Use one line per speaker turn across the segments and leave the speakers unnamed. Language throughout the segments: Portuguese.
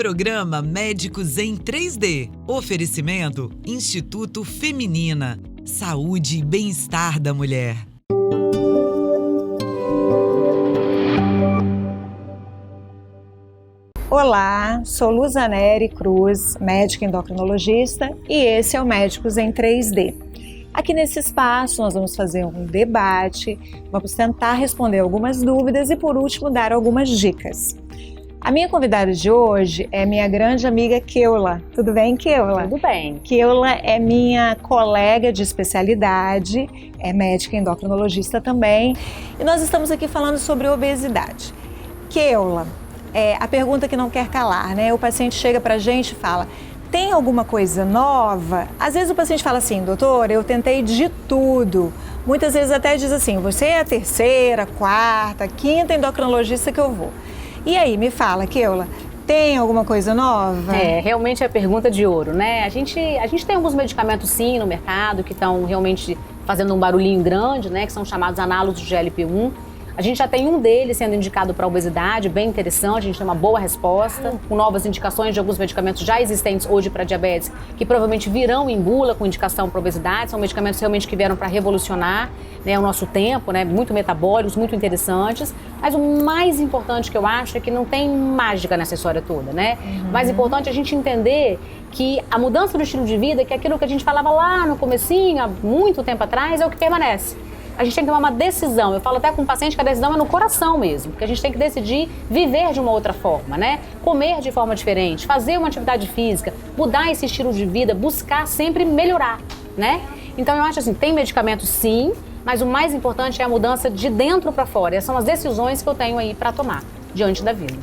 Programa Médicos em 3D. Oferecimento Instituto Feminina. Saúde e bem-estar da mulher.
Olá, sou Luzaneri Cruz, médica endocrinologista, e esse é o Médicos em 3D. Aqui nesse espaço nós vamos fazer um debate, vamos tentar responder algumas dúvidas e por último dar algumas dicas. A minha convidada de hoje é minha grande amiga Keula. Tudo bem, Keula?
Tudo bem.
Keula é minha colega de especialidade, é médica endocrinologista também, e nós estamos aqui falando sobre obesidade. Keula, a pergunta que não quer calar, né? O paciente chega pra gente e fala: tem alguma coisa nova? Às vezes o paciente fala assim: doutor, eu tentei de tudo. Muitas vezes até diz assim: você é a terceira, quarta, quinta endocrinologista que eu vou. E aí, me fala, Keula, tem alguma coisa nova?
Realmente é a pergunta de ouro, né? A gente tem alguns medicamentos sim no mercado que estão realmente fazendo um barulhinho grande, né? Que são chamados análogos de GLP-1. A gente já tem um deles sendo indicado para obesidade, bem interessante, a gente tem uma boa resposta, com novas indicações de alguns medicamentos já existentes hoje para diabetes, que provavelmente virão em bula com indicação para obesidade. São medicamentos realmente que vieram para revolucionar, né, o nosso tempo, né, muito metabólicos, muito interessantes. Mas o mais importante que eu acho é que não tem mágica nessa história toda, né? O mais importante é a gente entender que a mudança do estilo de vida, que é aquilo que a gente falava lá no comecinho, há muito tempo atrás, é o que permanece. A gente tem que tomar uma decisão. Eu falo até com o paciente que a decisão é no coração mesmo, porque a gente tem que decidir viver de uma outra forma, né? Comer de forma diferente, fazer uma atividade física, mudar esse estilo de vida, buscar sempre melhorar, né? Então eu acho assim, tem medicamento sim, mas o mais importante é a mudança de dentro para fora. Essas são as decisões que eu tenho aí para tomar diante da vida.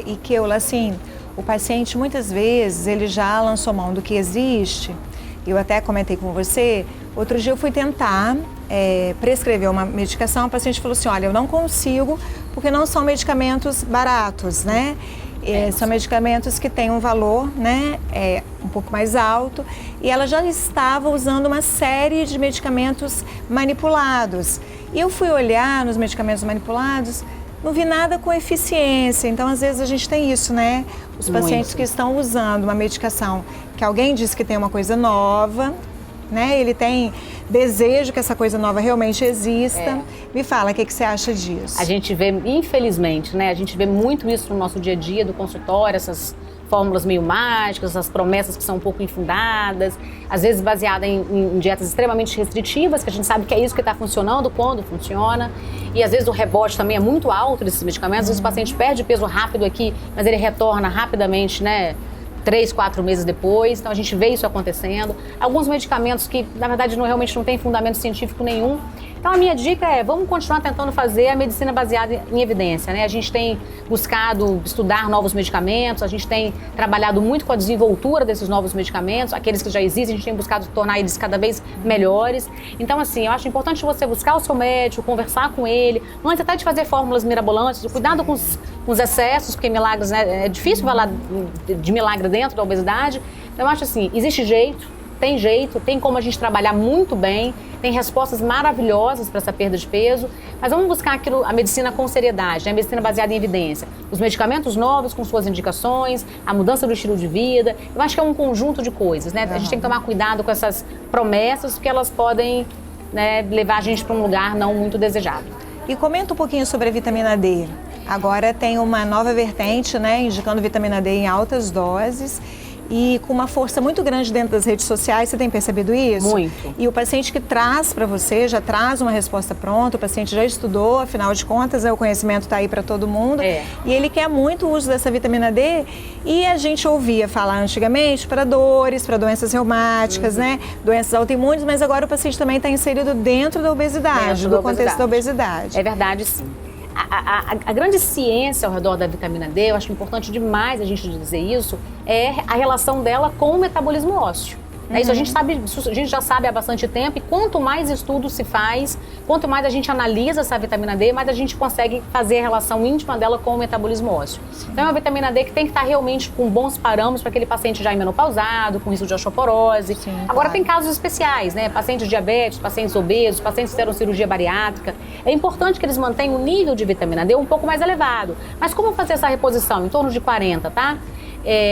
E Keula, assim, o paciente muitas vezes ele já lançou mão do que existe. Eu até comentei com você, outro dia eu fui tentar prescrever uma medicação, o paciente falou assim: olha, eu não consigo, porque não são medicamentos baratos, né? São medicamentos que têm um valor, né, um pouco mais alto, e ela já estava usando uma série de medicamentos manipulados. E eu fui olhar nos medicamentos manipulados, não vi nada com eficiência. Então, às vezes, a gente tem isso, né? Os pacientes que estão usando uma medicação que alguém disse que tem uma coisa nova, né? Ele tem desejo que essa coisa nova realmente exista. Me fala, o que você acha disso?
A gente vê, infelizmente, né? A gente vê muito isso no nosso dia a dia do consultório, essas fórmulas meio mágicas, essas promessas que são um pouco infundadas, às vezes baseadas em dietas extremamente restritivas, que a gente sabe que é isso que está funcionando, quando funciona. E às vezes o rebote também é muito alto desses medicamentos. Às vezes o paciente perde peso rápido aqui, mas ele retorna rapidamente, né? 3, 4 meses depois, então a gente vê isso acontecendo. Alguns medicamentos que, na verdade, realmente não tem fundamento científico nenhum. Então a minha dica é, vamos continuar tentando fazer a medicina baseada em evidência, né? A gente tem buscado estudar novos medicamentos, a gente tem trabalhado muito com a desenvoltura desses novos medicamentos, aqueles que já existem, a gente tem buscado tornar eles cada vez melhores. Então, assim, eu acho importante você buscar o seu médico, conversar com ele, antes até de fazer fórmulas mirabolantes, cuidado com os excessos, porque milagres, né? É difícil falar de milagre dentro da obesidade. Então, eu acho assim, existe jeito, tem como a gente trabalhar muito bem, tem respostas maravilhosas para essa perda de peso, mas vamos buscar a medicina com seriedade, né? A medicina baseada em evidência. Os medicamentos novos com suas indicações, a mudança do estilo de vida, eu acho que é um conjunto de coisas, né? A gente tem que tomar cuidado com essas promessas, porque elas podem, né, levar a gente para um lugar não muito desejado.
E comenta um pouquinho sobre a vitamina D. Agora tem uma nova vertente, né, indicando vitamina D em altas doses e com uma força muito grande dentro das redes sociais. Você tem percebido isso?
Muito.
E o paciente que traz para você já traz uma resposta pronta, o paciente já estudou, afinal de contas, o conhecimento está aí para todo mundo. E ele quer muito o uso dessa vitamina D, e a gente ouvia falar antigamente para dores, para doenças reumáticas, né, doenças autoimunes, mas agora o paciente também está inserido dentro da obesidade, do contexto da obesidade.
É verdade, sim. A grande ciência ao redor da vitamina D, eu acho importante demais a gente dizer isso, é a relação dela com o metabolismo ósseo. Isso a gente já sabe há bastante tempo, e quanto mais estudo se faz, quanto mais a gente analisa essa vitamina D, mais a gente consegue fazer a relação íntima dela com o metabolismo ósseo. Sim. Então é uma vitamina D que tem que estar realmente com bons parâmetros para aquele paciente já menopausado, com risco de osteoporose. Sim, agora tem casos especiais, né? Pacientes diabéticos, pacientes obesos, pacientes que fizeram cirurgia bariátrica. É importante que eles mantenham o nível de vitamina D um pouco mais elevado. Mas como fazer essa reposição? Em torno de 40, tá?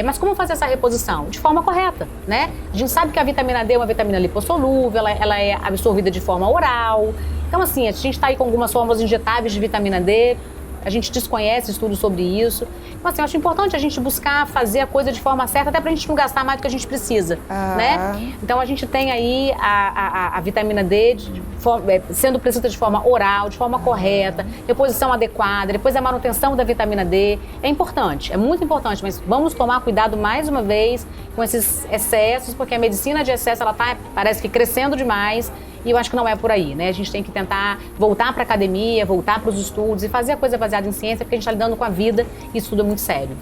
Mas como fazer essa reposição? De forma correta, né? A gente sabe que a vitamina D é uma vitamina lipossolúvel, ela é absorvida de forma oral. Então, assim, a gente está aí com algumas fórmulas injetáveis de vitamina D, a gente desconhece estudos sobre isso. Então, assim, eu acho importante a gente buscar fazer a coisa de forma certa, até pra gente não gastar mais do que a gente precisa, né? Então, a gente tem aí a vitamina D sendo prescrita de forma oral, de forma correta, reposição adequada, depois a manutenção da vitamina D. É importante, é muito importante, mas vamos tomar cuidado mais uma vez com esses excessos, porque a medicina de excesso, ela tá, parece que crescendo demais. E eu acho que não é por aí, né? A gente tem que tentar voltar para a academia, voltar para os estudos e fazer a coisa baseada em ciência, porque a gente está lidando com a vida e isso tudo é muito sério.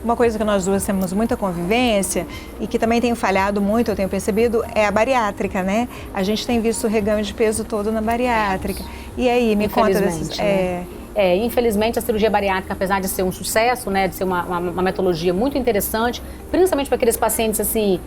Uma coisa que nós duas temos muita convivência e que também tenho falhado muito, eu tenho percebido, é a bariátrica, né? A gente tem visto o reganho de peso todo na bariátrica. E aí, me conta desses...
Infelizmente, a cirurgia bariátrica, apesar de ser um sucesso, né, de ser uma metodologia muito interessante, principalmente para aqueles pacientes, assim,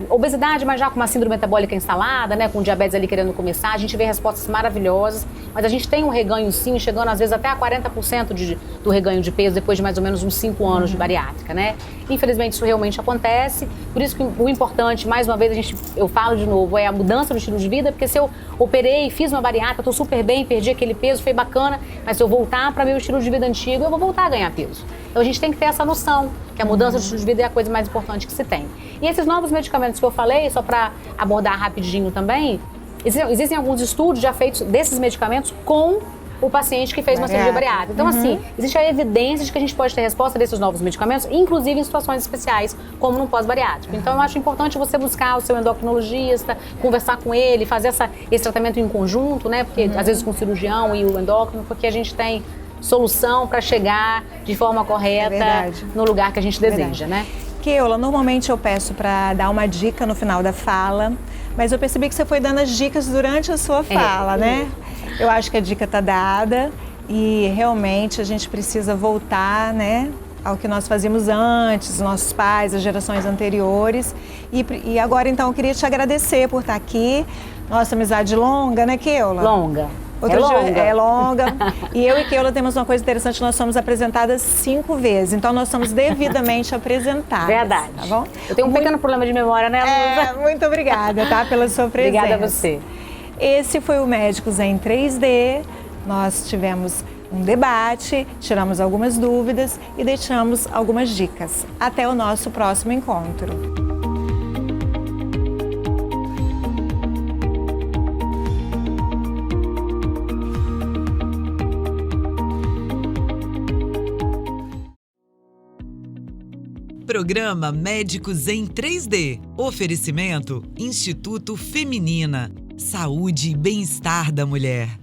obesidade, mas já com uma síndrome metabólica instalada, né, com diabetes ali querendo começar, a gente vê respostas maravilhosas, mas a gente tem um reganho sim, chegando às vezes até a 40% do reganho de peso depois de mais ou menos uns 5 anos de bariátrica, né? Infelizmente isso realmente acontece, por isso que o importante, mais uma vez, eu falo de novo, é a mudança do estilo de vida, porque se eu operei, fiz uma bariátrica, estou super bem, perdi aquele peso, foi bacana, mas se eu voltar para meu estilo de vida antigo, eu vou voltar a ganhar peso. Então a gente tem que ter essa noção, que a mudança do estilo de vida é a coisa mais importante que se tem. E esses novos medicamentos que eu falei, só para abordar rapidinho também, existem alguns estudos já feitos desses medicamentos com o paciente que fez uma cirurgia bariátrica. Então, assim, existe a evidência de que a gente pode ter resposta desses novos medicamentos, inclusive em situações especiais, como no pós-bariátrico. Então, eu acho importante você buscar o seu endocrinologista, conversar com ele, fazer esse tratamento em conjunto, né? Porque, às vezes, com o cirurgião e o endócrino, porque a gente tem solução para chegar de forma correta no lugar que a gente deseja, né?
Keula, normalmente eu peço para dar uma dica no final da fala, mas eu percebi que você foi dando as dicas durante a sua fala, né? Eu acho que a dica está dada e realmente a gente precisa voltar, né, ao que nós fazíamos antes, nossos pais, as gerações anteriores. E agora, então, eu queria te agradecer por estar aqui. Nossa amizade longa, né, Keula?
Longa.
É longa. E eu e Keula temos uma coisa interessante, nós somos apresentadas 5 vezes, então nós somos devidamente apresentadas.
Verdade.
Tá bom?
Eu tenho um pequeno problema de memória, né, Luísa?
Muito obrigada, tá, pela sua presença.
Obrigada a você.
Esse foi o Médicos em 3D. Nós tivemos um debate, tiramos algumas dúvidas e deixamos algumas dicas. Até o nosso próximo encontro.
Programa Médicos em 3D. Oferecimento Instituto Feminina. Saúde e bem-estar da mulher.